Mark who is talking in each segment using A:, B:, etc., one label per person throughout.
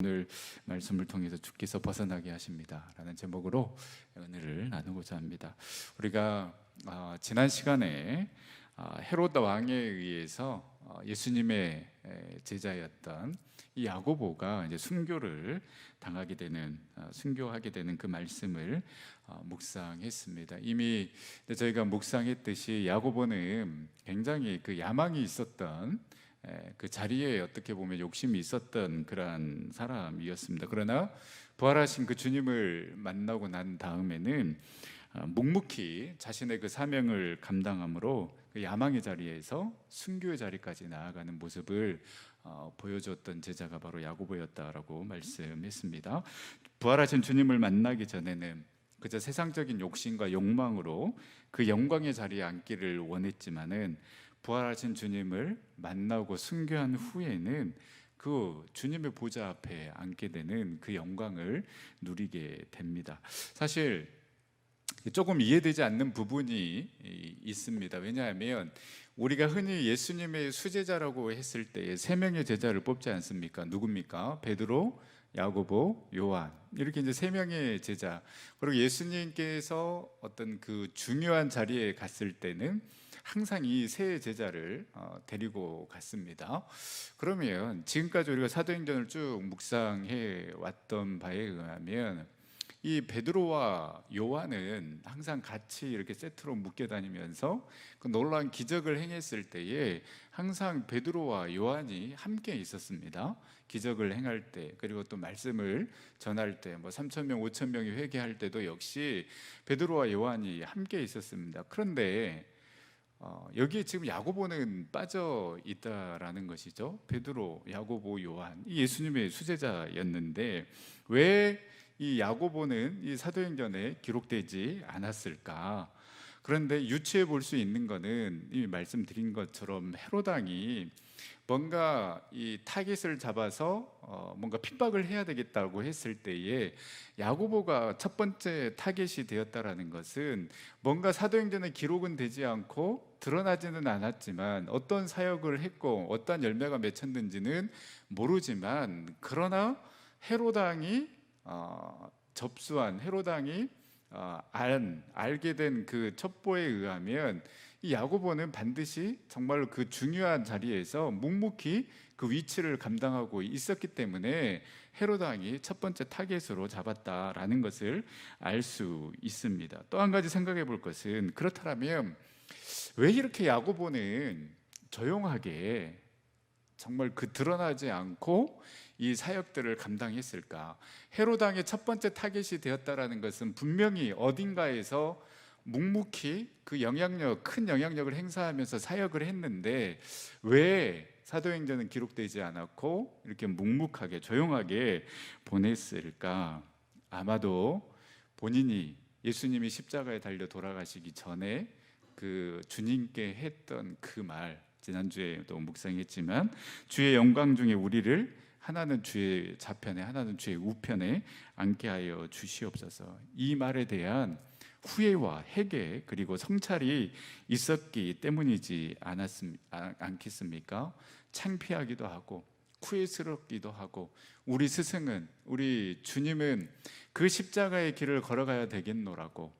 A: 오늘 말씀을 통해서 주께서 벗어나게 하십니다 라는 제목으로 은혜를 나누고자 합니다. 우리가 지난 시간에 헤롯 왕에 의해서 예수님의 제자였던 이 야고보가 이제 순교를 당하게 되는 순교하게 되는 그 말씀을 묵상했습니다. 이미 저희가 묵상했듯이 야고보는 굉장히 그 야망이 있었던 그 자리에 어떻게 보면 욕심이 있었던 그러한 사람이었습니다. 그러나 부활하신 그 주님을 만나고 난 다음에는 묵묵히 자신의 그 사명을 감당함으로 그 야망의 자리에서 순교의 자리까지 나아가는 모습을 보여줬던 제자가 바로 야고보였다라고 말씀했습니다. 부활하신 주님을 만나기 전에는 그저 세상적인 욕심과 욕망으로 그 영광의 자리에 앉기를 원했지만은 부활하신 주님을 만나고 순교한 후에는 그 주님의 보좌 앞에 앉게 되는 그 영광을 누리게 됩니다. 사실 조금 이해되지 않는 부분이 있습니다. 왜냐하면 우리가 흔히 예수님의 수제자라고 했을 때 세 명의 제자를 뽑지 않습니까? 누굽니까? 베드로, 야고보, 요한, 이렇게 이제 세 명의 제자. 그리고 예수님께서 어떤 그 중요한 자리에 갔을 때는 항상 이 세 제자를 데리고 갔습니다. 그러면 지금까지 우리가 사도행전을 쭉 묵상해 왔던 바에 의하면 이 베드로와 요한은 항상 같이 이렇게 세트로 묶여 다니면서 그 놀라운 기적을 행했을 때에 항상 베드로와 요한이 함께 있었습니다. 기적을 행할 때, 그리고 또 말씀을 전할 때, 3,000명, 5,000명이 회개할 때도 역시 베드로와 요한이 함께 있었습니다. 그런데 여기에 지금 야고보는 빠져 있다라는 것이죠. 베드로, 야고보, 요한, 이 예수님의 수제자였는데 왜 이 야고보는 이 사도행전에 기록되지 않았을까? 그런데 유추해 볼 수 있는 것은 이미 말씀드린 것처럼 헤롯 왕이 뭔가 이 타깃을 잡아서 뭔가 핍박을 해야 되겠다고 했을 때에 야고보가 첫 번째 타깃이 되었다라는 것은 뭔가 사도행전에 기록은 되지 않고 드러나지는 않았지만 어떤 사역을 했고 어떤 열매가 맺혔는지는 모르지만, 그러나 헤롯 왕이 접수한 헤롯 왕이 알게 된 그 첩보에 의하면 이 야고보는 반드시 정말로 그 중요한 자리에서 묵묵히 그 위치를 감당하고 있었기 때문에 헤롯 왕이 첫 번째 타겟으로 잡았다라는 것을 알 수 있습니다. 또 한 가지 생각해 볼 것은, 그렇다면 왜 이렇게 야고보는 조용하게 정말 그 드러나지 않고 이 사역들을 감당했을까? 헤롯 왕의 첫 번째 타겟이 되었다라는 것은 분명히 어딘가에서 묵묵히 그 큰 영향력을 행사하면서 사역을 했는데 왜 사도행전은 기록되지 않았고 이렇게 묵묵하게 조용하게 보냈을까? 아마도 본인이 예수님이 십자가에 달려 돌아가시기 전에 그 주님께 했던 그 말, 지난주에도 묵상했지만 주의 영광 중에 우리를 하나는 주의 좌편에 하나는 주의 우편에 앉게 하여 주시옵소서, 이 말에 대한 후회와 회개 그리고 성찰이 있었기 때문이지 않겠습니까? 창피하기도 하고 후회스럽기도 하고, 우리 스승은, 우리 주님은 그 십자가의 길을 걸어가야 되겠노라고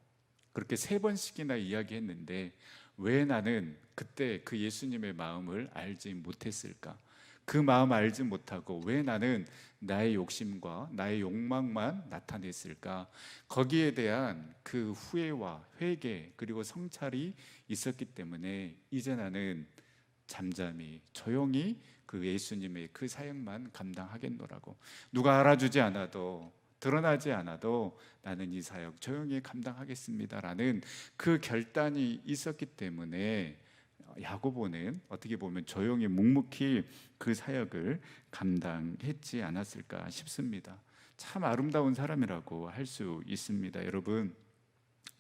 A: 그렇게 3번씩이나 이야기했는데 왜 나는 그때 그 예수님의 마음을 알지 못했을까? 그 마음 알지 못하고 왜 나는 나의 욕심과 나의 욕망만 나타냈을까? 거기에 대한 그 후회와 회개 그리고 성찰이 있었기 때문에 이제 나는 잠잠히 조용히 그 예수님의 그 사역만 감당하겠노라고, 누가 알아주지 않아도 드러나지 않아도 나는 이 사역 조용히 감당하겠습니다라는 그 결단이 있었기 때문에 야고보는 어떻게 보면 조용히 묵묵히 그 사역을 감당했지 않았을까 싶습니다. 참 아름다운 사람이라고 할 수 있습니다. 여러분,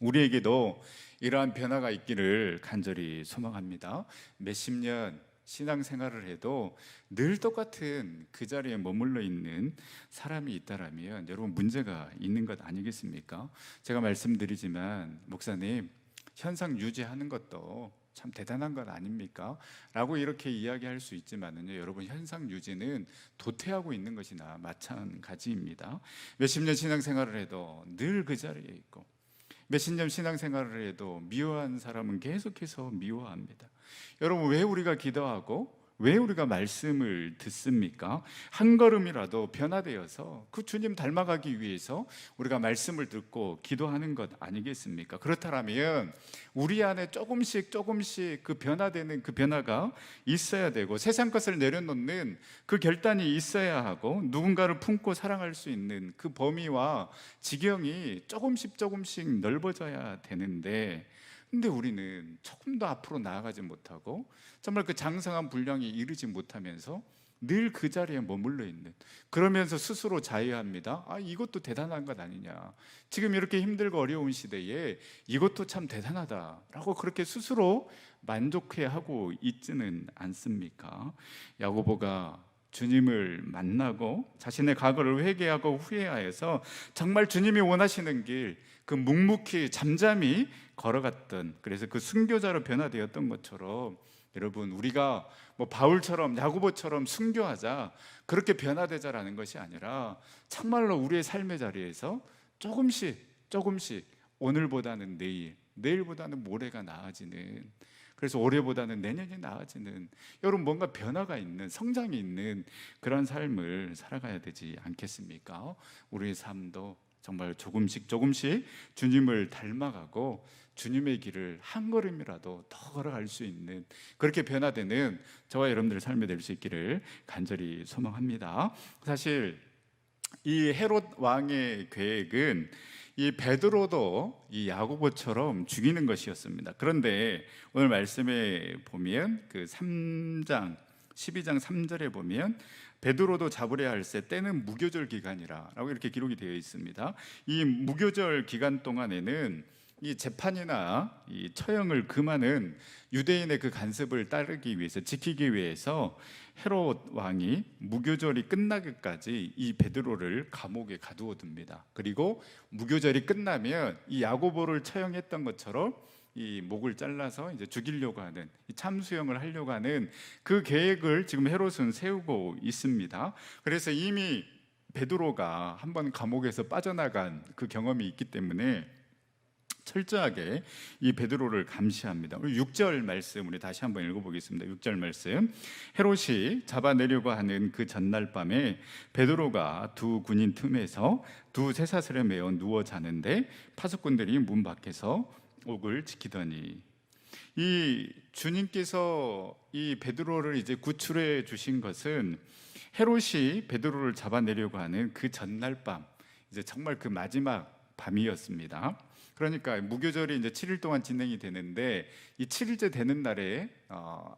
A: 우리에게도 이러한 변화가 있기를 간절히 소망합니다. 몇십 년 신앙생활을 해도 늘 똑같은 그 자리에 머물러 있는 사람이 있다라면 여러분 문제가 있는 것 아니겠습니까? 제가 말씀드리지만 목사님, 현상 유지하는 것도 참 대단한 것 아닙니까? 라고 이렇게 이야기할 수 있지만은요, 여러분, 현상 유지는 도태하고 있는 것이나 마찬가지입니다. 몇십 년 신앙생활을 해도 늘 그 자리에 있고, 몇십 년 신앙생활을 해도 미워한 사람은 계속해서 미워합니다. 여러분, 왜 우리가 기도하고 왜 우리가 말씀을 듣습니까? 한 걸음이라도 변화되어서 그 주님 닮아가기 위해서 우리가 말씀을 듣고 기도하는 것 아니겠습니까? 그렇다면 우리 안에 조금씩 그 변화되는 그 변화가 있어야 되고, 세상 것을 내려놓는 그 결단이 있어야 하고, 누군가를 품고 사랑할 수 있는 그 범위와 지경이 조금씩 넓어져야 되는데, 근데 우리는 조금 더 앞으로 나아가지 못하고 정말 그 장성한 분량에 이르지 못하면서 늘 그 자리에 머물러 있는, 그러면서 스스로 자유합니다. 이것도 대단한 것 아니냐, 지금 이렇게 힘들고 어려운 시대에 이것도 참 대단하다라고 그렇게 스스로 만족해하고 있지는 않습니까? 야고보가 주님을 만나고 자신의 과거를 회개하고 후회하여서 정말 주님이 원하시는 길, 그 묵묵히 잠잠히 걸어갔던, 그래서 그 순교자로 변화되었던 것처럼, 여러분, 우리가 뭐 바울처럼 야고보처럼 순교하자, 그렇게 변화되자라는 것이 아니라 정말로 우리의 삶의 자리에서 조금씩 오늘보다는 내일, 내일보다는 모레가 나아지는, 그래서 올해보다는 내년이 나아지는, 여러분, 뭔가 변화가 있는, 성장이 있는 그런 삶을 살아가야 되지 않겠습니까? 우리의 삶도 정말 조금씩 주님을 닮아가고 주님의 길을 한 걸음이라도 더 걸어갈 수 있는, 그렇게 변화되는 저와 여러분들의 삶이 될 수 있기를 간절히 소망합니다. 사실 이 헤롯 왕의 계획은 이 베드로도 이 야고보처럼 죽이는 것이었습니다. 그런데 오늘 말씀에 보면 그 3장 12장 3절에 보면 베드로도 잡으려 할세 때는 무교절 기간이라 라고 이렇게 기록이 되어 있습니다. 이 무교절 기간 동안에는 이 재판이나 이 처형을 금하는 유대인의 그 간섭을 따르기 위해서, 지키기 위해서 헤롯 왕이 무교절이 끝나기까지 이 베드로를 감옥에 가두어 둡니다. 그리고 무교절이 끝나면 이 야고보를 처형했던 것처럼 이 목을 잘라서 이제 죽이려고 하는, 이 참수형을 하려고 하는 그 계획을 지금 헤롯은 세우고 있습니다. 그래서 이미 베드로가 한번 감옥에서 빠져나간 그 경험이 있기 때문에 철저하게 이 베드로를 감시합니다. 우리 6절 말씀 우리 다시 한번 읽어보겠습니다. 6절 말씀. 헤롯이 잡아내려고 하는 그 전날 밤에 베드로가 두 군인 틈에서 두 쇠사슬에 매어 누워 자는데 파수꾼들이 문 밖에서 옥을 지키더니, 이 주님께서 이 베드로를 이제 구출해 주신 것은 헤롯이 베드로를 잡아내려고 하는 그 전날 밤, 이제 정말 그 마지막 밤이었습니다. 그러니까 무교절이 이제 7일 동안 진행이 되는데, 이 7일째 되는 날에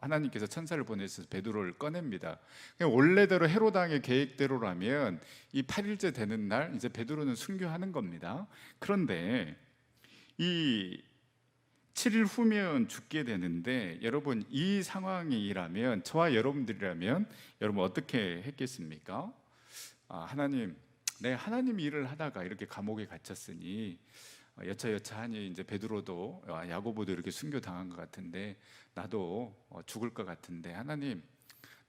A: 하나님께서 천사를 보내서 베드로를 꺼냅니다. 원래대로 헤롯 왕의 계획대로라면 이 8일째 되는 날 이제 베드로는 순교하는 겁니다. 그런데 이 7일 후면 죽게 되는데, 여러분, 이 상황이라면, 저와 여러분들이라면 여러분 어떻게 했겠습니까? 하나님, 내 하나님 일을 하다가 이렇게 감옥에 갇혔으니 여차여차하니 이제 베드로도 야고보도 이렇게 순교당한 것 같은데 나도 죽을 것 같은데, 하나님,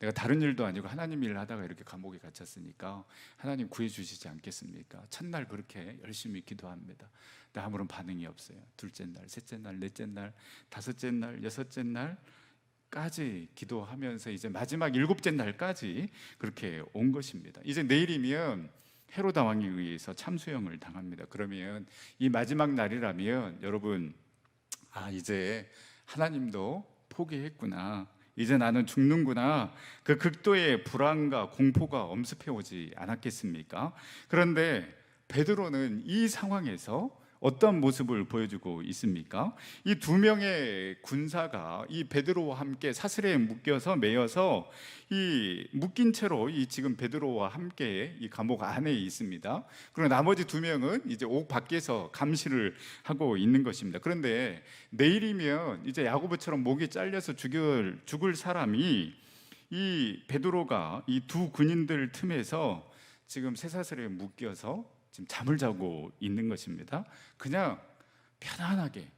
A: 내가 다른 일도 아니고 하나님 일을 하다가 이렇게 감옥에 갇혔으니까 하나님 구해 주시지 않겠습니까? 첫날 그렇게 열심히 기도합니다. 근데 아무런 반응이 없어요. 둘째 날, 셋째 날, 넷째 날, 다섯째 날, 여섯째 날까지 기도하면서 이제 마지막 일곱째 날까지 그렇게 온 것입니다. 이제 내일이면 헤롯 왕에 의해서 참수형을 당합니다. 그러면 이 마지막 날이라면 여러분, 이제 하나님도 포기했구나, 이제 나는 죽는구나, 그 극도의 불안과 공포가 엄습해 오지 않았겠습니까? 그런데 베드로는 이 상황에서 어떤 모습을 보여주고 있습니까? 이 두 명의 군사가 이 베드로와 함께 사슬에 묶여서 매여서 이 묶인 채로 이 지금 베드로와 함께 이 감옥 안에 있습니다. 그리고 나머지 두 명은 이제 옥 밖에서 감시를 하고 있는 것입니다. 그런데 내일이면 이제 야고보처럼 목이 잘려서 죽을 사람이 이 베드로가 이 두 군인들 틈에서 지금 쇠사슬에 묶여서 지금 잠을 자고 있는 것입니다. 그냥 편안하게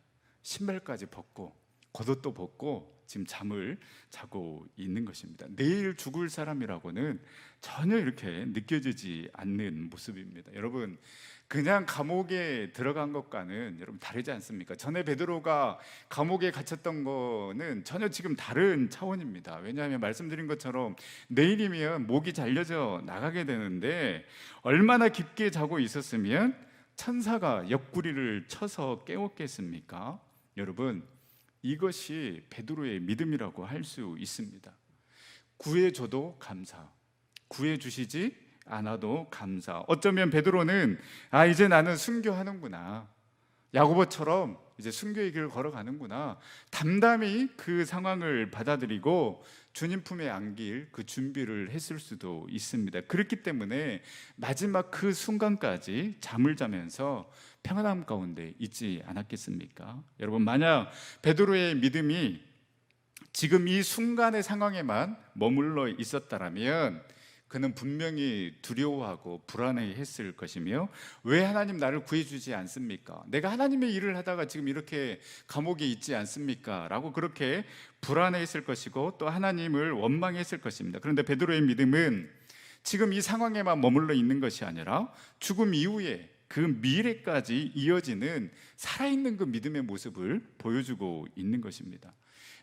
A: 신발까지 벗고 겉옷도 벗고 지금 잠을 자고 있는 것입니다. 내일 죽을 사람이라고는 전혀 이렇게 느껴지지 않는 모습입니다. 여러분, 그냥 감옥에 들어간 것과는 여러분 다르지 않습니까? 전에 베드로가 감옥에 갇혔던 거는 전혀 지금 다른 차원입니다. 왜냐하면 말씀드린 것처럼 내일이면 목이 잘려져 나가게 되는데, 얼마나 깊게 자고 있었으면 천사가 옆구리를 쳐서 깨웠겠습니까? 여러분, 이것이 베드로의 믿음이라고 할 수 있습니다. 구해줘도 감사, 구해주시지 않아도 감사. 어쩌면 베드로는 이제 나는 순교하는구나, 야고보처럼 이제 순교의 길을 걸어가는구나, 담담히 그 상황을 받아들이고 주님 품에 안길 그 준비를 했을 수도 있습니다. 그렇기 때문에 마지막 그 순간까지 잠을 자면서 평안함 가운데 있지 않았겠습니까? 여러분, 만약 베드로의 믿음이 지금 이 순간의 상황에만 머물러 있었다라면 그는 분명히 두려워하고 불안해했을 것이며, 왜 하나님 나를 구해주지 않습니까? 내가 하나님의 일을 하다가 지금 이렇게 감옥에 있지 않습니까? 라고 그렇게 불안해했을 것이고, 또 하나님을 원망했을 것입니다. 그런데 베드로의 믿음은 지금 이 상황에만 머물러 있는 것이 아니라 죽음 이후에 그 미래까지 이어지는 살아있는 그 믿음의 모습을 보여주고 있는 것입니다.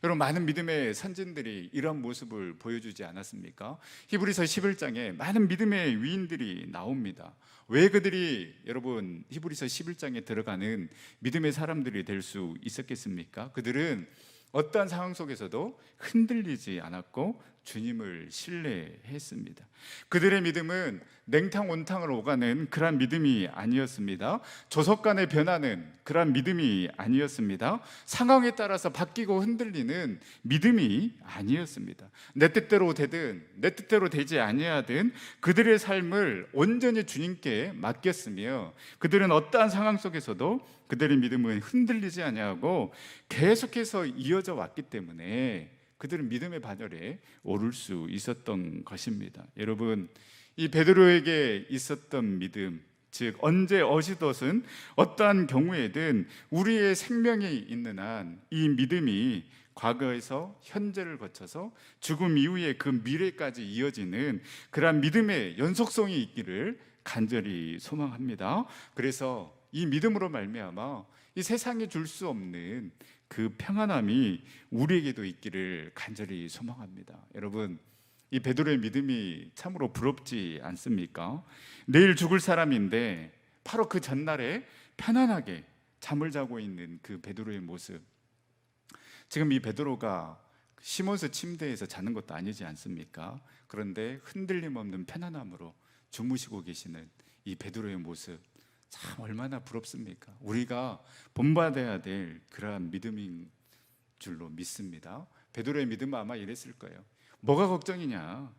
A: 여러분, 많은 믿음의 선진들이 이런 모습을 보여주지 않았습니까? 히브리서 11장에 많은 믿음의 위인들이 나옵니다. 왜 그들이 여러분 히브리서 11장에 들어가는 믿음의 사람들이 될 수 있었겠습니까? 그들은 어떠한 상황 속에서도 흔들리지 않았고 주님을 신뢰했습니다. 그들의 믿음은 냉탕 온탕을 오가는 그런 믿음이 아니었습니다. 조석간에 변하는 그런 믿음이 아니었습니다. 상황에 따라서 바뀌고 흔들리는 믿음이 아니었습니다. 내 뜻대로 되든 내 뜻대로 되지 아니하든 그들의 삶을 온전히 주님께 맡겼으며, 그들은 어떠한 상황 속에서도 그들의 믿음은 흔들리지 아니하고 계속해서 이어져 왔기 때문에 그들은 믿음의 반열에 오를 수 있었던 것입니다. 여러분, 이 베드로에게 있었던 믿음, 즉 언제 어디서든 어떠한 경우에든 우리의 생명이 있는 한 이 믿음이 과거에서 현재를 거쳐서 죽음 이후에 그 미래까지 이어지는 그러한 믿음의 연속성이 있기를 간절히 소망합니다. 그래서 이 믿음으로 말미암아 이 세상이 줄 수 없는 그 평안함이 우리에게도 있기를 간절히 소망합니다. 여러분, 이 베드로의 믿음이 참으로 부럽지 않습니까? 내일 죽을 사람인데 바로 그 전날에 편안하게 잠을 자고 있는 그 베드로의 모습. 지금 이 베드로가 시몬스 침대에서 자는 것도 아니지 않습니까? 그런데 흔들림 없는 편안함으로 주무시고 계시는 이 베드로의 모습, 참 얼마나 부럽습니까? 우리가 본받아야 될 그러한 믿음인 줄로 믿습니다. 베드로의 믿음은 아마 이랬을 거예요. 뭐가 걱정이냐?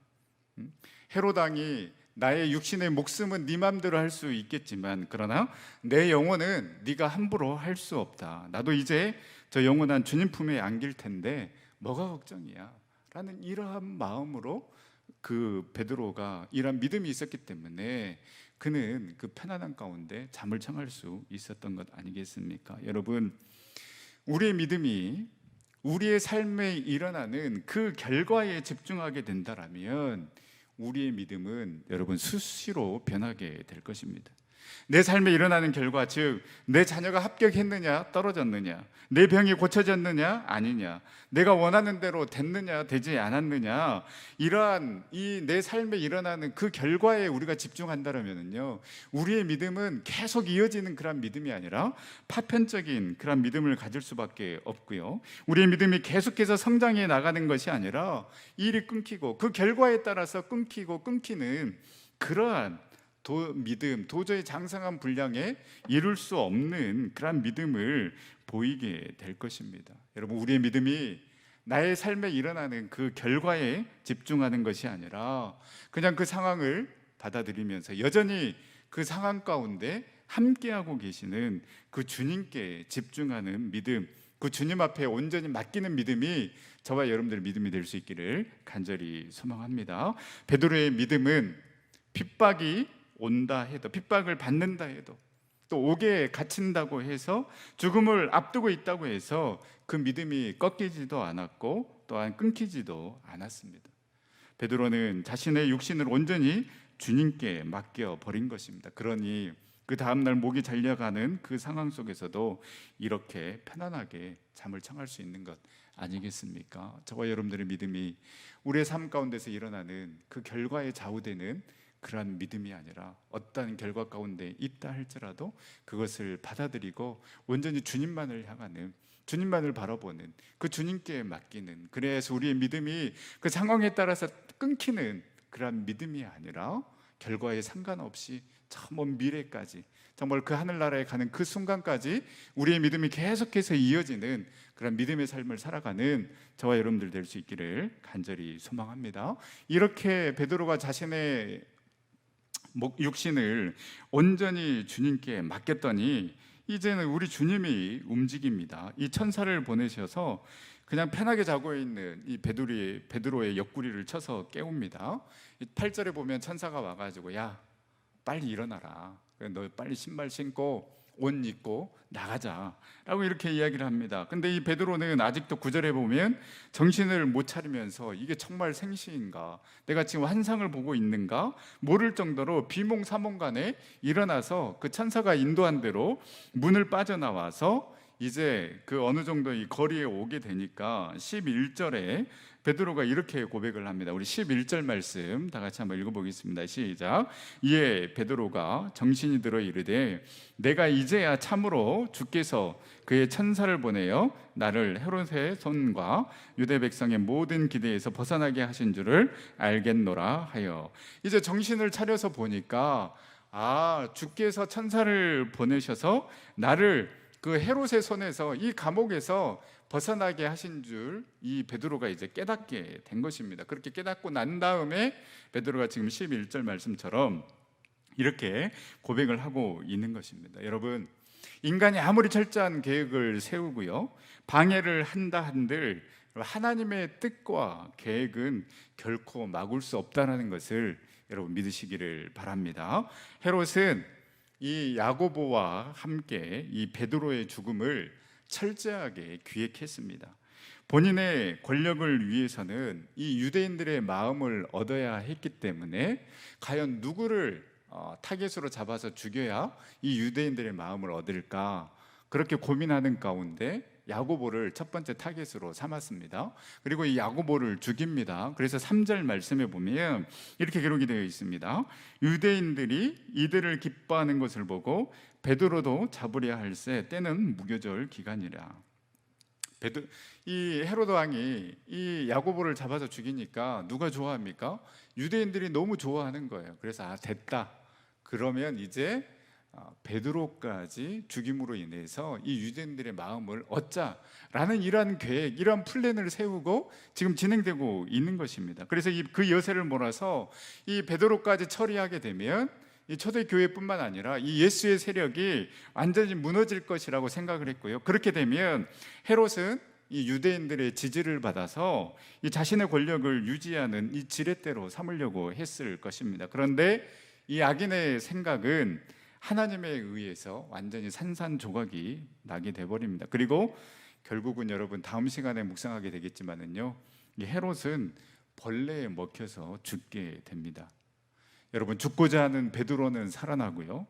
A: 헤롯 왕이 나의 육신의 목숨은 네 맘대로 할 수 있겠지만, 그러나 내 영혼은 네가 함부로 할 수 없다. 나도 이제 저 영원한 주님 품에 안길 텐데 뭐가 걱정이야? 라는 이러한 마음으로 그 베드로가 이런 믿음이 있었기 때문에 그는 그 편안한 가운데 잠을 청할 수 있었던 것 아니겠습니까? 여러분, 우리의 믿음이 우리의 삶에 일어나는 그 결과에 집중하게 된다라면 우리의 믿음은 여러분 수시로 변하게 될 것입니다. 내 삶에 일어나는 결과, 즉 내 자녀가 합격했느냐 떨어졌느냐, 내 병이 고쳐졌느냐 아니냐, 내가 원하는 대로 됐느냐 되지 않았느냐, 이러한 이 내 삶에 일어나는 그 결과에 우리가 집중한다면요, 우리의 믿음은 계속 이어지는 그런 믿음이 아니라 파편적인 그런 믿음을 가질 수밖에 없고요, 우리의 믿음이 계속해서 성장해 나가는 것이 아니라 일이 끊기고 그 결과에 따라서 끊기고 끊기는 그러한 믿음, 도저히 장성한 분량에 이룰 수 없는 그런 믿음을 보이게 될 것입니다. 여러분, 우리의 믿음이 나의 삶에 일어나는 그 결과에 집중하는 것이 아니라 그냥 그 상황을 받아들이면서 여전히 그 상황 가운데 함께하고 계시는 그 주님께 집중하는 믿음, 그 주님 앞에 온전히 맡기는 믿음이 저와 여러분들의 믿음이 될 수 있기를 간절히 소망합니다. 베드로의 믿음은 핍박이 온다 해도, 핍박을 받는다 해도, 또 옥에 갇힌다고 해서 죽음을 앞두고 있다고 해서 그 믿음이 꺾이지도 않았고 또한 끊기지도 않았습니다. 베드로는 자신의 육신을 온전히 주님께 맡겨 버린 것입니다. 그러니 그 다음날 목이 잘려가는 그 상황 속에서도 이렇게 편안하게 잠을 청할 수 있는 것 아니겠습니까? 저와 여러분들의 믿음이 우리의 삶 가운데서 일어나는 그 결과에 좌우되는 그러한 믿음이 아니라 어떠한 결과 가운데 있다 할지라도 그것을 받아들이고 온전히 주님만을 향하는, 주님만을 바라보는, 그 주님께 맡기는, 그래서 우리의 믿음이 그 상황에 따라서 끊기는 그러한 믿음이 아니라 결과에 상관없이 저 먼 미래까지, 정말 그 하늘나라에 가는 그 순간까지 우리의 믿음이 계속해서 이어지는 그런 믿음의 삶을 살아가는 저와 여러분들 될 수 있기를 간절히 소망합니다. 이렇게 베드로가 자신의 육신을 온전히 주님께 맡겼더니 이제는 우리 주님이 움직입니다. 이 천사를 보내셔서 그냥 편하게 자고 있는 이 베드로의 옆구리를 쳐서 깨웁니다. 8절에 보면 천사가 와가지고 야 빨리 일어나라, 너 빨리 신발 신고 옷 입고 나가자 라고 이렇게 이야기를 합니다. 근데 이 베드로는 아직도 9절에 보면 정신을 못 차리면서 이게 정말 생시인가, 내가 지금 환상을 보고 있는가 모를 정도로 비몽사몽간에 일어나서 그 천사가 인도한 대로 문을 빠져나와서 이제 그 어느 정도 이 거리에 오게 되니까 11절에 베드로가 이렇게 고백을 합니다. 우리 11절 말씀 다 같이 한번 읽어보겠습니다. 시작. 이에 베드로가 정신이 들어 이르되 내가 이제야 참으로 주께서 그의 천사를 보내어 나를 헤롯의 손과 유대 백성의 모든 기대에서 벗어나게 하신 줄을 알겠노라 하여, 이제 정신을 차려서 보니까 주께서 천사를 보내셔서 나를 그 헤롯의 손에서, 이 감옥에서 벗어나게 하신 줄 이 베드로가 이제 깨닫게 된 것입니다. 그렇게 깨닫고 난 다음에 베드로가 지금 11절 말씀처럼 이렇게 고백을 하고 있는 것입니다. 여러분, 인간이 아무리 철저한 계획을 세우고요 방해를 한다 한들 하나님의 뜻과 계획은 결코 막을 수 없다는 것을 여러분 믿으시기를 바랍니다. 헤롯은 이 야고보와 함께 이 베드로의 죽음을 철저하게 기획했습니다. 본인의 권력을 위해서는 이 유대인들의 마음을 얻어야 했기 때문에 과연 누구를 타겟으로 잡아서 죽여야 이 유대인들의 마음을 얻을까, 그렇게 고민하는 가운데 야고보를 첫 번째 타겟으로 삼았습니다. 그리고 이 야고보를 죽입니다. 그래서 3절 말씀에 보면 이렇게 기록이 되어 있습니다. 유대인들이 이들을 기뻐하는 것을 보고 베드로도 잡으려 할새 때는 무교절 기간이라. 이 헤로드 왕이 이 야고보를 잡아서 죽이니까 누가 좋아합니까? 유대인들이 너무 좋아하는 거예요. 그래서 됐다, 그러면 이제 베드로까지 죽임으로 인해서 이 유대인들의 마음을 얻자라는 이러한 계획, 이러한 플랜을 세우고 지금 진행되고 있는 것입니다. 그래서 그 여세를 몰아서 이 베드로까지 처리하게 되면 이 초대교회뿐만 아니라 이 예수의 세력이 완전히 무너질 것이라고 생각을 했고요. 그렇게 되면 헤롯은 이 유대인들의 지지를 받아서 이 자신의 권력을 유지하는 이 지렛대로 삼으려고 했을 것입니다. 그런데 이 악인의 생각은 하나님에 의해서 완전히 산산조각이 나게 돼버립니다. 그리고 결국은 여러분 다음 시간에 묵상하게 되겠지만은요, 이 헤롯은 벌레에 먹혀서 죽게 됩니다. 여러분, 죽고자 하는 베드로는 살아나고요,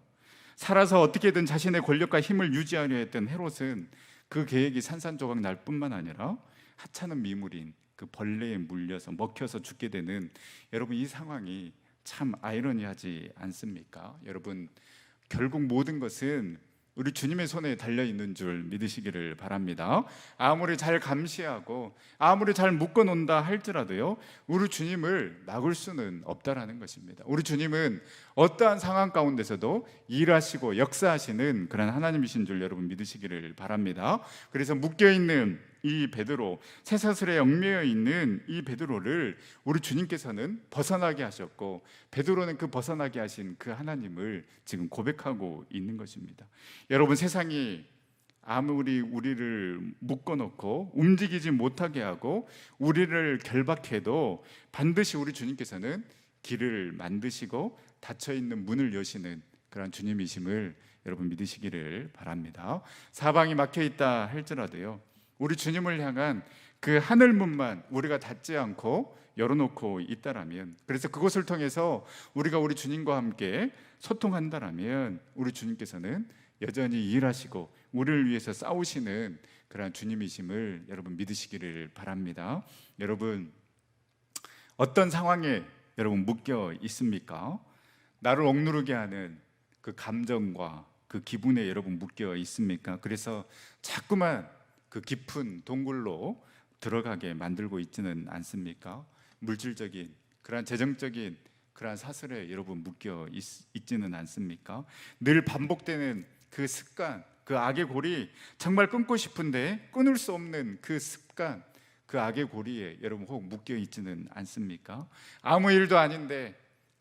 A: 살아서 어떻게든 자신의 권력과 힘을 유지하려 했던 헤롯은 그 계획이 산산조각 날 뿐만 아니라 하찮은 미물인 그 벌레에 물려서 먹혀서 죽게 되는, 여러분 이 상황이 참 아이러니하지 않습니까? 여러분, 결국 모든 것은 우리 주님의 손에 달려있는 줄 믿으시기를 바랍니다. 아무리 잘 감시하고 아무리 잘 묶어놓는다 할지라도요, 우리 주님을 막을 수는 없다라는 것입니다. 우리 주님은 어떠한 상황 가운데서도 일하시고 역사하시는 그런 하나님이신 줄 여러분 믿으시기를 바랍니다. 그래서 묶여있는 이 베드로, 쇠사슬에 얽매여 있는 이 베드로를 우리 주님께서는 벗어나게 하셨고, 베드로는 그 벗어나게 하신 그 하나님을 지금 고백하고 있는 것입니다. 여러분, 세상이 아무리 우리를 묶어놓고 움직이지 못하게 하고 우리를 결박해도 반드시 우리 주님께서는 길을 만드시고 닫혀있는 문을 여시는 그런 주님이심을 여러분 믿으시기를 바랍니다. 사방이 막혀 있다 할지라도요, 우리 주님을 향한 그 하늘문만 우리가 닫지 않고 열어놓고 있다라면, 그래서 그것을 통해서 우리가 우리 주님과 함께 소통한다라면 우리 주님께서는 여전히 일하시고 우리를 위해서 싸우시는 그러한 주님이심을 여러분 믿으시기를 바랍니다. 여러분, 어떤 상황에 여러분 묶여 있습니까? 나를 억누르게 하는 그 감정과 그 기분에 여러분 묶여 있습니까? 그래서 자꾸만 그 깊은 동굴로 들어가게 만들고 있지는 않습니까? 물질적인 그러한 재정적인 그러한 사슬에 여러분 묶여 있지는 않습니까? 늘 반복되는 그 습관, 그 악의 고리, 정말 끊고 싶은데 끊을 수 없는 그 습관, 그 악의 고리에 여러분 혹 묶여 있지는 않습니까? 아무 일도 아닌데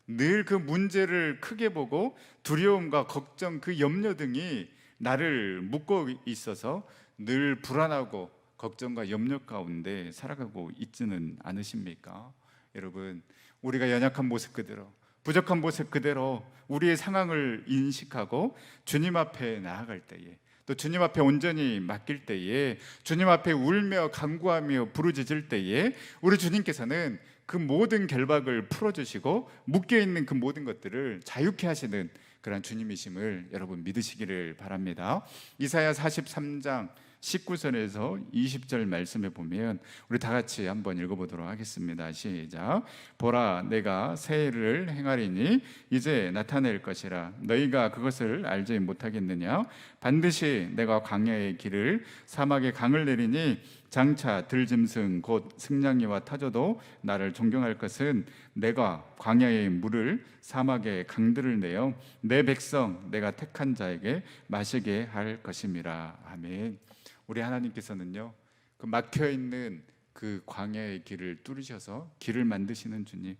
A: 늘 그 문제를 크게 보고 두려움과 걱정, 그 염려 등이 나를 묶고 있어서 늘 불안하고 걱정과 염려 가운데 살아가고 있지는 않으십니까? 여러분, 우리가 연약한 모습 그대로, 부족한 모습 그대로 우리의 상황을 인식하고 주님 앞에 나아갈 때에, 또 주님 앞에 온전히 맡길 때에, 주님 앞에 울며 간구하며 부르짖을 때에 우리 주님께서는 그 모든 결박을 풀어주시고 묶여있는 그 모든 것들을 자유케 하시는 그런 주님이심을 여러분 믿으시기를 바랍니다. 이사야 43장 19절에서 20절 말씀에 보면 우리 다 같이 한번 읽어보도록 하겠습니다. 시작. 보라, 내가 새 일을 행하리니 이제 나타낼 것이라. 너희가 그것을 알지 못하겠느냐? 반드시 내가 광야의 길을 사막의 강을 내리니 장차 들짐승 곧 승냥이와 타조도 나를 존경할 것은 내가 광야의 물을 사막의 강들을 내어 내 백성 내가 택한 자에게 마시게 할 것임이라. 아멘. 우리 하나님께서는요, 그 막혀있는 그 광야의 길을 뚫으셔서 길을 만드시는 주님,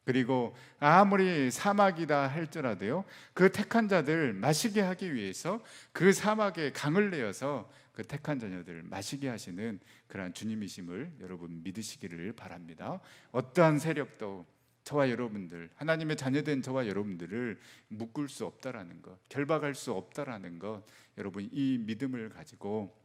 A: 그리고 아무리 사막이다 할지라도요, 그 택한 자들 마시게 하기 위해서 그 사막에 강을 내어서 그 택한 자녀들 마시게 하시는 그러한 주님이심을 여러분 믿으시기를 바랍니다. 어떠한 세력도 저와 여러분들, 하나님의 자녀된 저와 여러분들을 묶을 수 없다라는 것, 결박할 수 없다라는 것, 여러분 이 믿음을 가지고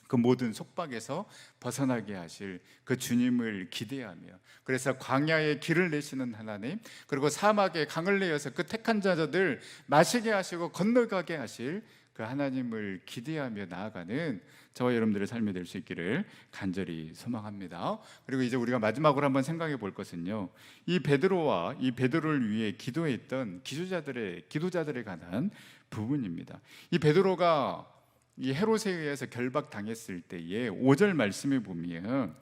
A: 그 모든 속박에서 벗어나게 하실 그 주님을 기대하며, 그래서 광야에 길을 내시는 하나님, 그리고 사막에 강을 내어서 그 택한 자들 마시게 하시고 건너가게 하실 그 하나님을 기대하며 나아가는 저와 여러분들의 삶이 될 수 있기를 간절히 소망합니다. 그리고 이제 우리가 마지막으로 한번 생각해 볼 것은요, 이 베드로와 이 베드로를 위해 기도했던 기도자들에 관한 부분입니다. 이 베드로가 이 헤롯에 의해서 결박당했을 때에 5절 말씀에 보면,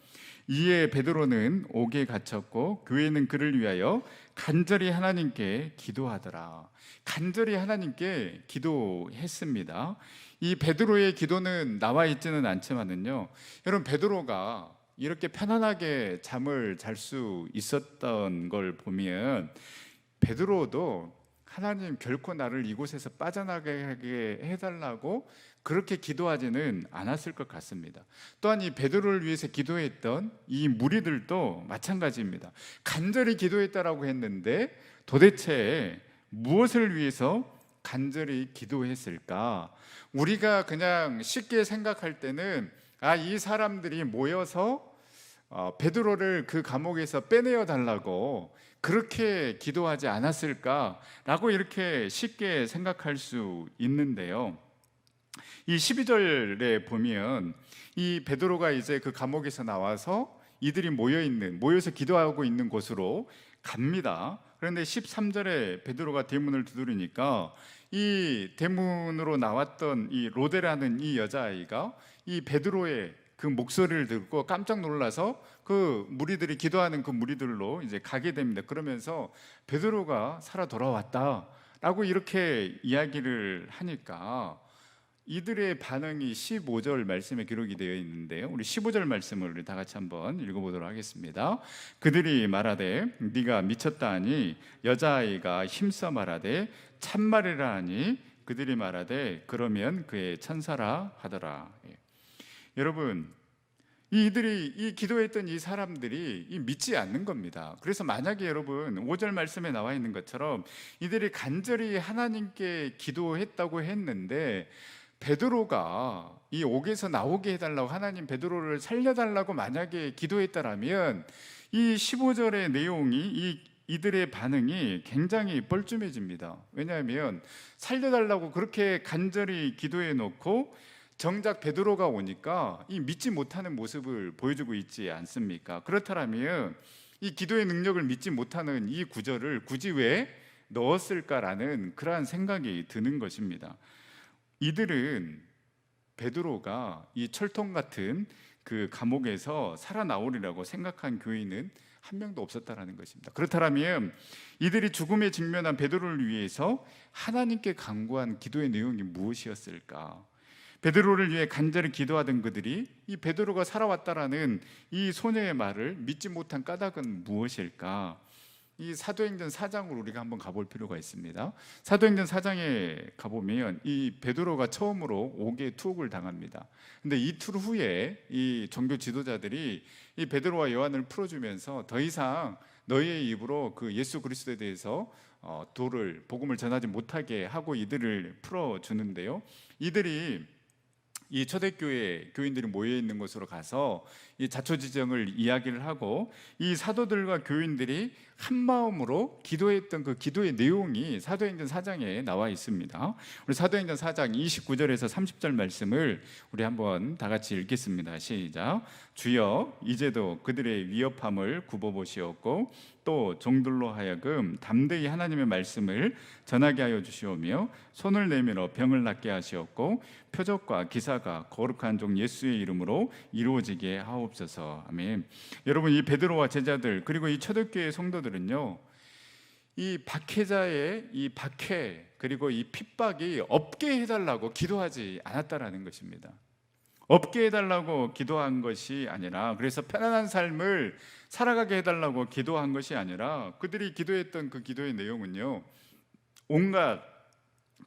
A: 이에 베드로는 옥에 갇혔고 교회는 그를 위하여 간절히 하나님께 기도하더라. 간절히 하나님께 기도했습니다. 이 베드로의 기도는 나와 있지는 않지만은요, 여러분 베드로가 이렇게 편안하게 잠을 잘 수 있었던 걸 보면 베드로도 하나님 결코 나를 이곳에서 빠져나가게 해달라고 그렇게 기도하지는 않았을 것 같습니다. 또한 이 베드로를 위해서 기도했던 이 무리들도 마찬가지입니다. 간절히 기도했다라고 했는데 도대체 무엇을 위해서 간절히 기도했을까? 우리가 그냥 쉽게 생각할 때는 이 사람들이 모여서 베드로를 그 감옥에서 빼내어 달라고 그렇게 기도하지 않았을까라고 이렇게 쉽게 생각할 수 있는데요, 이 12절에 보면 이 베드로가 이제 그 감옥에서 나와서 이들이 모여서 기도하고 있는 곳으로 갑니다. 그런데 13절에 베드로가 대문을 두드리니까 이 대문으로 나왔던 이 로데라는 이 여자아이가 이 베드로의 그 목소리를 듣고 깜짝 놀라서 그 무리들이 기도하는 그 무리들로 이제 가게 됩니다. 그러면서 베드로가 살아 돌아왔다라고 이렇게 이야기를 하니까 이들의 반응이 15절 말씀에 기록이 되어 있는데요, 우리 15절 말씀을 우리 다 같이 한번 읽어보도록 하겠습니다. 그들이 말하되 네가 미쳤다 하니 여자아이가 힘써 말하되 참말이라 하니 그들이 말하되 그러면 그의 천사라 하더라. 여러분, 이들이 이 기도했던 이 사람들이 믿지 않는 겁니다. 그래서 만약에 여러분 5절 말씀에 나와 있는 것처럼 이들이 간절히 하나님께 기도했다고 했는데 베드로가 이 옥에서 나오게 해달라고, 하나님 베드로를 살려달라고 만약에 기도했다라면 이 15절의 내용이 이들의 반응이 굉장히 뻘쭘해집니다. 왜냐하면 살려달라고 그렇게 간절히 기도해 놓고 정작 베드로가 오니까 이 믿지 못하는 모습을 보여주고 있지 않습니까? 그렇다면 이 기도의 능력을 믿지 못하는 이 구절을 굳이 왜 넣었을까라는 그러한 생각이 드는 것입니다. 이들은 베드로가 이 철통 같은 그 감옥에서 살아나오리라고 생각한 교인은 한 명도 없었다라는 것입니다. 그렇다면 이들이 죽음에 직면한 베드로를 위해서 하나님께 간구한 기도의 내용이 무엇이었을까? 베드로를 위해 간절히 기도하던 그들이 이 베드로가 살아왔다라는 이 소녀의 말을 믿지 못한 까닭은 무엇일까? 이 사도행전 4장으로 우리가 한번 가볼 필요가 있습니다. 사도행전 4장에 가보면 이 베드로가 처음으로 옥에 투옥을 당합니다. 근데 이틀 후에 이 종교 지도자들이 이 베드로와 요한을 풀어주면서 더 이상 너희의 입으로 그 예수 그리스도에 대해서 복음을 전하지 못하게 하고 이들을 풀어주는데요. 이들이 이 초대교회 교인들이 모여 있는 곳으로 가서 이 자초지정을 이야기를 하고 이 사도들과 교인들이 한 마음으로 기도했던 그 기도의 내용이 사도행전 4장에 나와 있습니다. 우리 사도행전 4장 29절에서 30절 말씀을 우리 한번 다 같이 읽겠습니다. 시작. 주여 이제도 그들의 위협함을 굽어보시옵고 또 종들로 하여금 담대히 하나님의 말씀을 전하게 하여 주시오며 손을 내밀어 병을 낫게 하시옵고 표적과 기사가 거룩한 종 예수의 이름으로 이루어지게 하옵소서. 아멘. 여러분, 이 베드로와 제자들 그리고 이 초대교회 성도들은요, 이 박해자의 이 박해 그리고 이 핍박이 없게 해달라고 기도하지 않았다라는 것입니다. 없게 해달라고 기도한 것이 아니라, 그래서 편안한 삶을 살아가게 해달라고 기도한 것이 아니라, 그들이 기도했던 그 기도의 내용은요, 온갖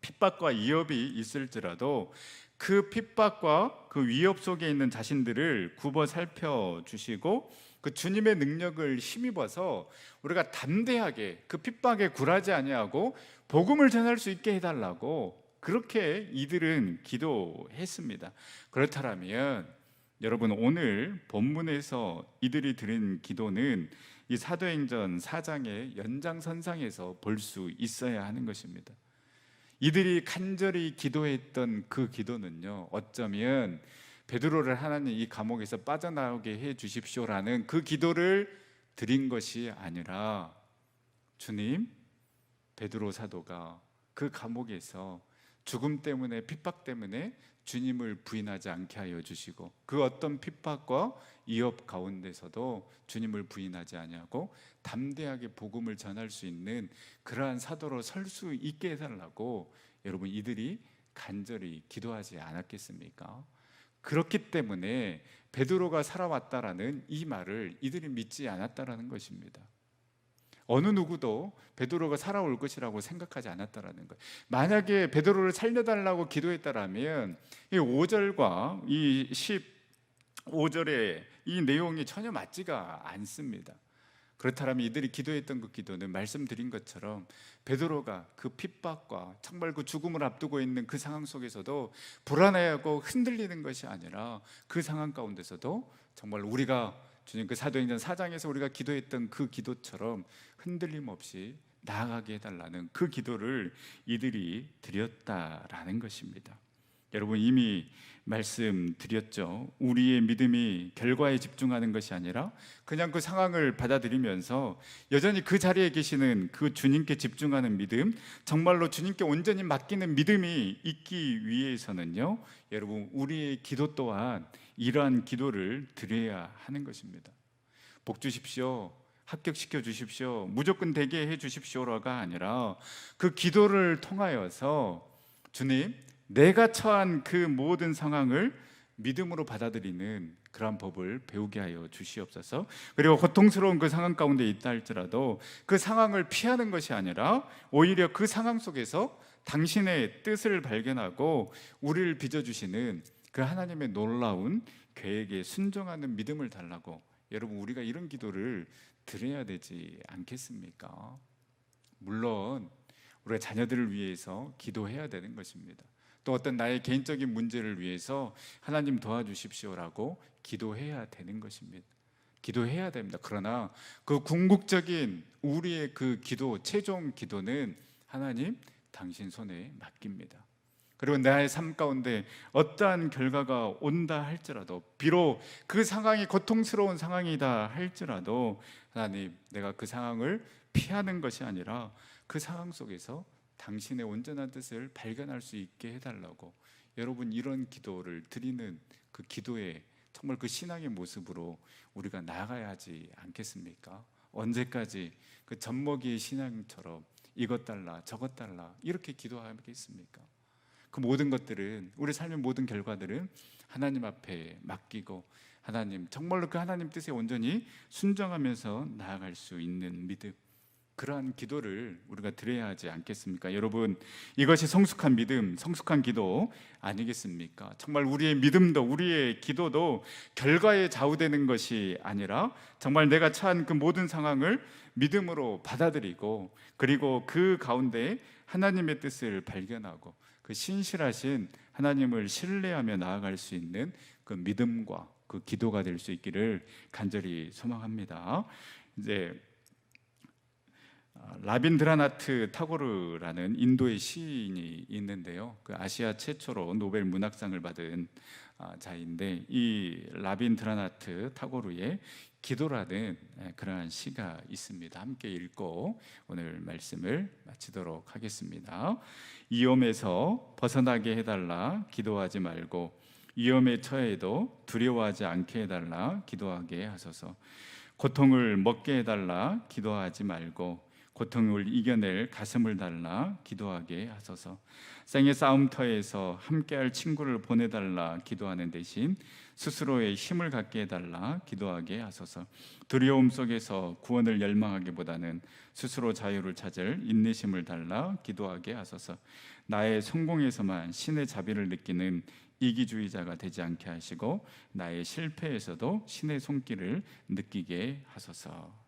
A: 핍박과 위협이 있을지라도 그 핍박과 그 위협 속에 있는 자신들을 굽어 살펴주시고 그 주님의 능력을 힘입어서 우리가 담대하게 그 핍박에 굴하지 아니하고 복음을 전할 수 있게 해달라고 그렇게 이들은 기도했습니다. 그렇다면 여러분, 오늘 본문에서 이들이 드린 기도는 이 사도행전 4장의 연장선상에서 볼 수 있어야 하는 것입니다. 이들이 간절히 기도했던 그 기도는요, 어쩌면 베드로를 하나님 이 감옥에서 빠져나오게 해 주십시오라는 그 기도를 드린 것이 아니라, 주님, 베드로 사도가 그 감옥에서 죽음 때문에, 핍박 때문에 주님을 부인하지 않게 하여 주시고 그 어떤 핍박과 위협 가운데서도 주님을 부인하지 아니하고 담대하게 복음을 전할 수 있는 그러한 사도로 설 수 있게 해달라고 여러분, 이들이 간절히 기도하지 않았겠습니까? 그렇기 때문에 베드로가 살아왔다라는 이 말을 이들이 믿지 않았다라는 것입니다. 어느 누구도 베드로가 살아올 것이라고 생각하지 않았다라는 거예요. 만약에 베드로를 살려달라고 기도했다라면 이 5절과 이 15절의 이 내용이 전혀 맞지가 않습니다. 그렇다면 이들이 기도했던 그 기도는 말씀드린 것처럼 베드로가 그 핍박과 정말 그 죽음을 앞두고 있는 그 상황 속에서도 불안해하고 흔들리는 것이 아니라, 그 상황 가운데서도 정말 우리가 주님 그 사도행전 4장에서 우리가 기도했던 그 기도처럼 흔들림 없이 나아가게 해달라는 그 기도를 이들이 드렸다라는 것입니다. 여러분, 이미 말씀드렸죠. 우리의 믿음이 결과에 집중하는 것이 아니라 그냥 그 상황을 받아들이면서 여전히 그 자리에 계시는 그 주님께 집중하는 믿음, 정말로 주님께 온전히 맡기는 믿음이 있기 위해서는요, 여러분, 우리의 기도 또한 이러한 기도를 드려야 하는 것입니다. 복 주십시오, 합격시켜 주십시오, 무조건 되게 해 주십시오가 아니라 그 기도를 통하여서 주님, 내가 처한 그 모든 상황을 믿음으로 받아들이는 그러한 법을 배우게 하여 주시옵소서. 그리고 고통스러운 그 상황 가운데 있다 할지라도 그 상황을 피하는 것이 아니라 오히려 그 상황 속에서 당신의 뜻을 발견하고 우리를 빚어주시는 그 하나님의 놀라운 계획에 순종하는 믿음을 달라고 여러분 우리가 이런 기도를 드려야 되지 않겠습니까? 물론 우리가 자녀들을 위해서 기도해야 되는 것입니다. 또 어떤 나의 개인적인 문제를 위해서 하나님 도와주십시오라고 기도해야 되는 것입니다. 기도해야 됩니다. 그러나 그 궁극적인 우리의 그 기도, 최종 기도는 하나님 당신 손에 맡깁니다. 그리고 나의 삶 가운데 어떠한 결과가 온다 할지라도, 비록 그 상황이 고통스러운 상황이다 할지라도 하나님, 내가 그 상황을 피하는 것이 아니라 그 상황 속에서 당신의 온전한 뜻을 발견할 수 있게 해달라고, 여러분 이런 기도를 드리는 그 기도에 정말 그 신앙의 모습으로 우리가 나아가야 하지 않겠습니까? 언제까지 그 젖먹이의 신앙처럼 이것 달라 저것 달라 이렇게 기도하겠습니까? 그 모든 것들은, 우리 삶의 모든 결과들은 하나님 앞에 맡기고 하나님, 정말로 그 하나님 뜻에 온전히 순종하면서 나아갈 수 있는 믿음, 그러한 기도를 우리가 드려야 하지 않겠습니까? 여러분, 이것이 성숙한 믿음, 성숙한 기도 아니겠습니까? 정말 우리의 믿음도 우리의 기도도 결과에 좌우되는 것이 아니라 정말 내가 처한 그 모든 상황을 믿음으로 받아들이고, 그리고 그 가운데 하나님의 뜻을 발견하고 그 신실하신 하나님을 신뢰하며 나아갈 수 있는 그 믿음과 그 기도가 될 수 있기를 간절히 소망합니다. 이제 라빈드라나트 타고르라는 인도의 시인이 있는데요, 그 아시아 최초로 노벨 문학상을 받은 자인데, 이 라빈드라나트 타고르의 기도라는 그러한 시가 있습니다. 함께 읽고 오늘 말씀을 마치도록 하겠습니다. 위험에서 벗어나게 해달라 기도하지 말고, 위험에 처해도 두려워하지 않게 해달라 기도하게 하소서. 고통을 먹게 해달라 기도하지 말고, 고통을 이겨낼 가슴을 달라 기도하게 하소서. 생의 싸움터에서 함께할 친구를 보내달라 기도하는 대신 스스로의 힘을 갖게 해달라 기도하게 하소서. 두려움 속에서 구원을 열망하기보다는 스스로 자유를 찾을 인내심을 달라 기도하게 하소서. 나의 성공에서만 신의 자비를 느끼는 이기주의자가 되지 않게 하시고, 나의 실패에서도 신의 손길을 느끼게 하소서.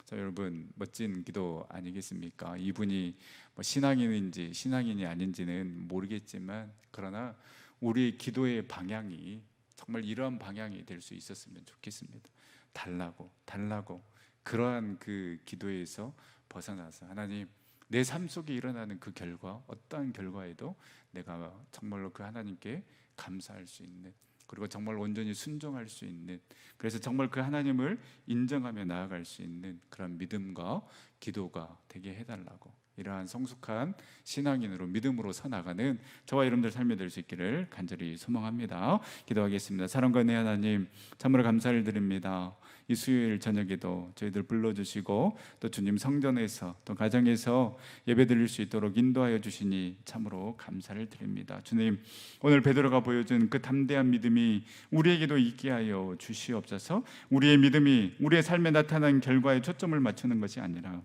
A: 자, 여러분, 멋진 기도 아니겠습니까? 이분이 신앙인인지 신앙인이 아닌지는 모르겠지만, 그러나 우리의 기도의 방향이 정말 이러한 방향이 될 수 있었으면 좋겠습니다. 달라고 그러한 그 기도에서 벗어나서, 하나님, 내 삶 속에 일어나는 그 결과, 어떠한 결과에도 내가 정말로 그 하나님께 감사할 수 있는, 그리고 정말 온전히 순종할 수 있는, 그래서 정말 그 하나님을 인정하며 나아갈 수 있는 그런 믿음과 기도가 되게 해달라고, 이러한 성숙한 신앙인으로 믿음으로 서나가는 저와 여러분들 삶이 될 수 있기를 간절히 소망합니다. 기도하겠습니다. 사랑과 은혜 하나님, 참으로 감사를 드립니다. 이 수요일 저녁에도 저희들 불러주시고 또 주님 성전에서 또 가정에서 예배드릴 수 있도록 인도하여 주시니 참으로 감사를 드립니다. 주님, 오늘 베드로가 보여준 그 담대한 믿음이 우리에게도 있게 하여 주시옵소서. 우리의 믿음이 우리의 삶에 나타난 결과에 초점을 맞추는 것이 아니라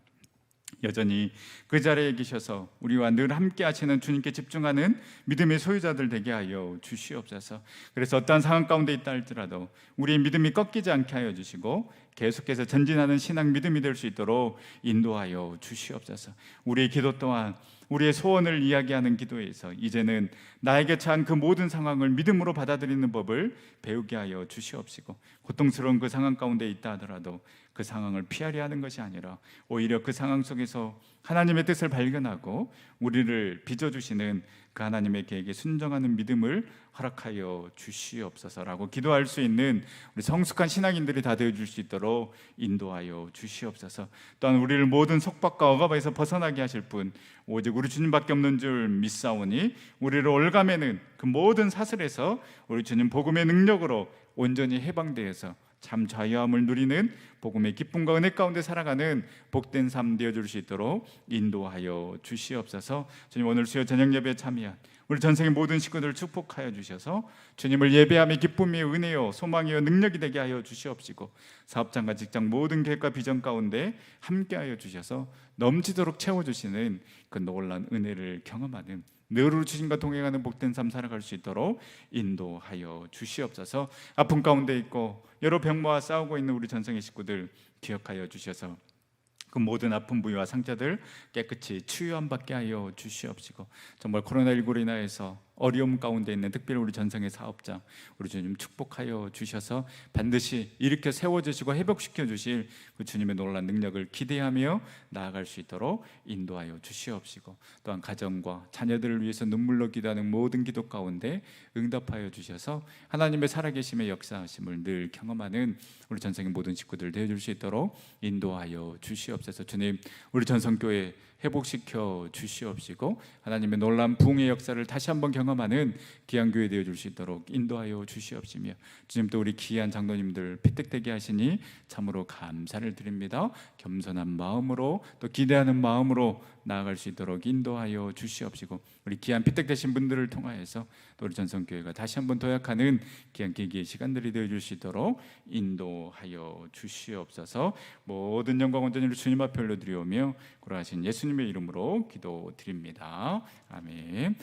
A: 여전히 그 자리에 계셔서 우리와 늘 함께 하시는 주님께 집중하는 믿음의 소유자들 되게 하여 주시옵소서. 그래서 어떠한 상황 가운데 있다 할지라도 우리의 믿음이 꺾이지 않게 하여 주시고 계속해서 전진하는 신앙 믿음이 될 수 있도록 인도하여 주시옵소서. 우리의 기도 또한 우리의 소원을 이야기하는 기도에서 이제는 나에게 처한 그 모든 상황을 믿음으로 받아들이는 법을 배우게 하여 주시옵시고, 고통스러운 그 상황 가운데 있다 하더라도 그 상황을 피하려 하는 것이 아니라 오히려 그 상황 속에서 하나님의 뜻을 발견하고 우리를 빚어주시는 그 하나님의 계획에 순종하는 믿음을 허락하여 주시옵소서라고 기도할 수 있는 우리 성숙한 신앙인들이 다 되어줄 수 있도록 인도하여 주시옵소서. 또한 우리를 모든 속박과 억압에서 벗어나게 하실 분 오직 우리 주님밖에 없는 줄 믿사오니, 우리를 올가매는 그 모든 사슬에서 우리 주님 복음의 능력으로 온전히 해방되어서 참 자유함을 누리는 복음의 기쁨과 은혜 가운데 살아가는 복된 삶 되어줄 수 있도록 인도하여 주시옵소서. 주님, 오늘 수요 저녁 예배에 참여한 우리 전생의 모든 식구들을 축복하여 주셔서 주님을 예배함의 기쁨이요 은혜요 소망이요 능력이 되게 하여 주시옵시고, 사업장과 직장 모든 계획과 비전 가운데 함께하여 주셔서 넘치도록 채워주시는 그 놀라운 은혜를 경험하는, 늘 주님과 동행하는 복된 삶 살아갈 수 있도록 인도하여 주시옵소서. 아픔 가운데 있고 여러 병마와 싸우고 있는 우리 전성의 식구들 기억하여 주셔서 그 모든 아픈 부위와 상처들 깨끗이 치유함 받게 하여 주시옵시고, 정말 코로나19로 인하여서 어려움 가운데 있는 특별히 우리 전성의 사업자 우리 주님 축복하여 주셔서 반드시 일으켜 세워주시고 회복시켜 주실 그 주님의 놀라운 능력을 기대하며 나아갈 수 있도록 인도하여 주시옵시고, 또한 가정과 자녀들을 위해서 눈물로 기도하는 모든 기도 가운데 응답하여 주셔서 하나님의 살아계심의 역사하심을 늘 경험하는 우리 전성의 모든 식구들 되어줄 수 있도록 인도하여 주시옵소서. 주님, 우리 전성교회 회복시켜 주시옵시고 하나님의 놀라운 부흥의 역사를 다시 한번 경험하는 귀한 교회 되어줄 수 있도록 인도하여 주시옵시며, 주님 또 우리 귀한 장로님들 피택되게 하시니 참으로 감사를 드립니다. 겸손한 마음으로 또 기대하는 마음으로 나아갈 수 있도록 인도하여 주시옵시고, 우리 귀한 피택되신 분들을 통하여서 또 우리 전성교회가 다시 한번 도약하는 귀한 계기의 시간들이 되어줄 수 있도록 인도하여 주시옵소서. 모든 영광 온전히 주님 앞에 올려드리오며 구하신 예수님의 이름으로 기도드립니다. 아멘.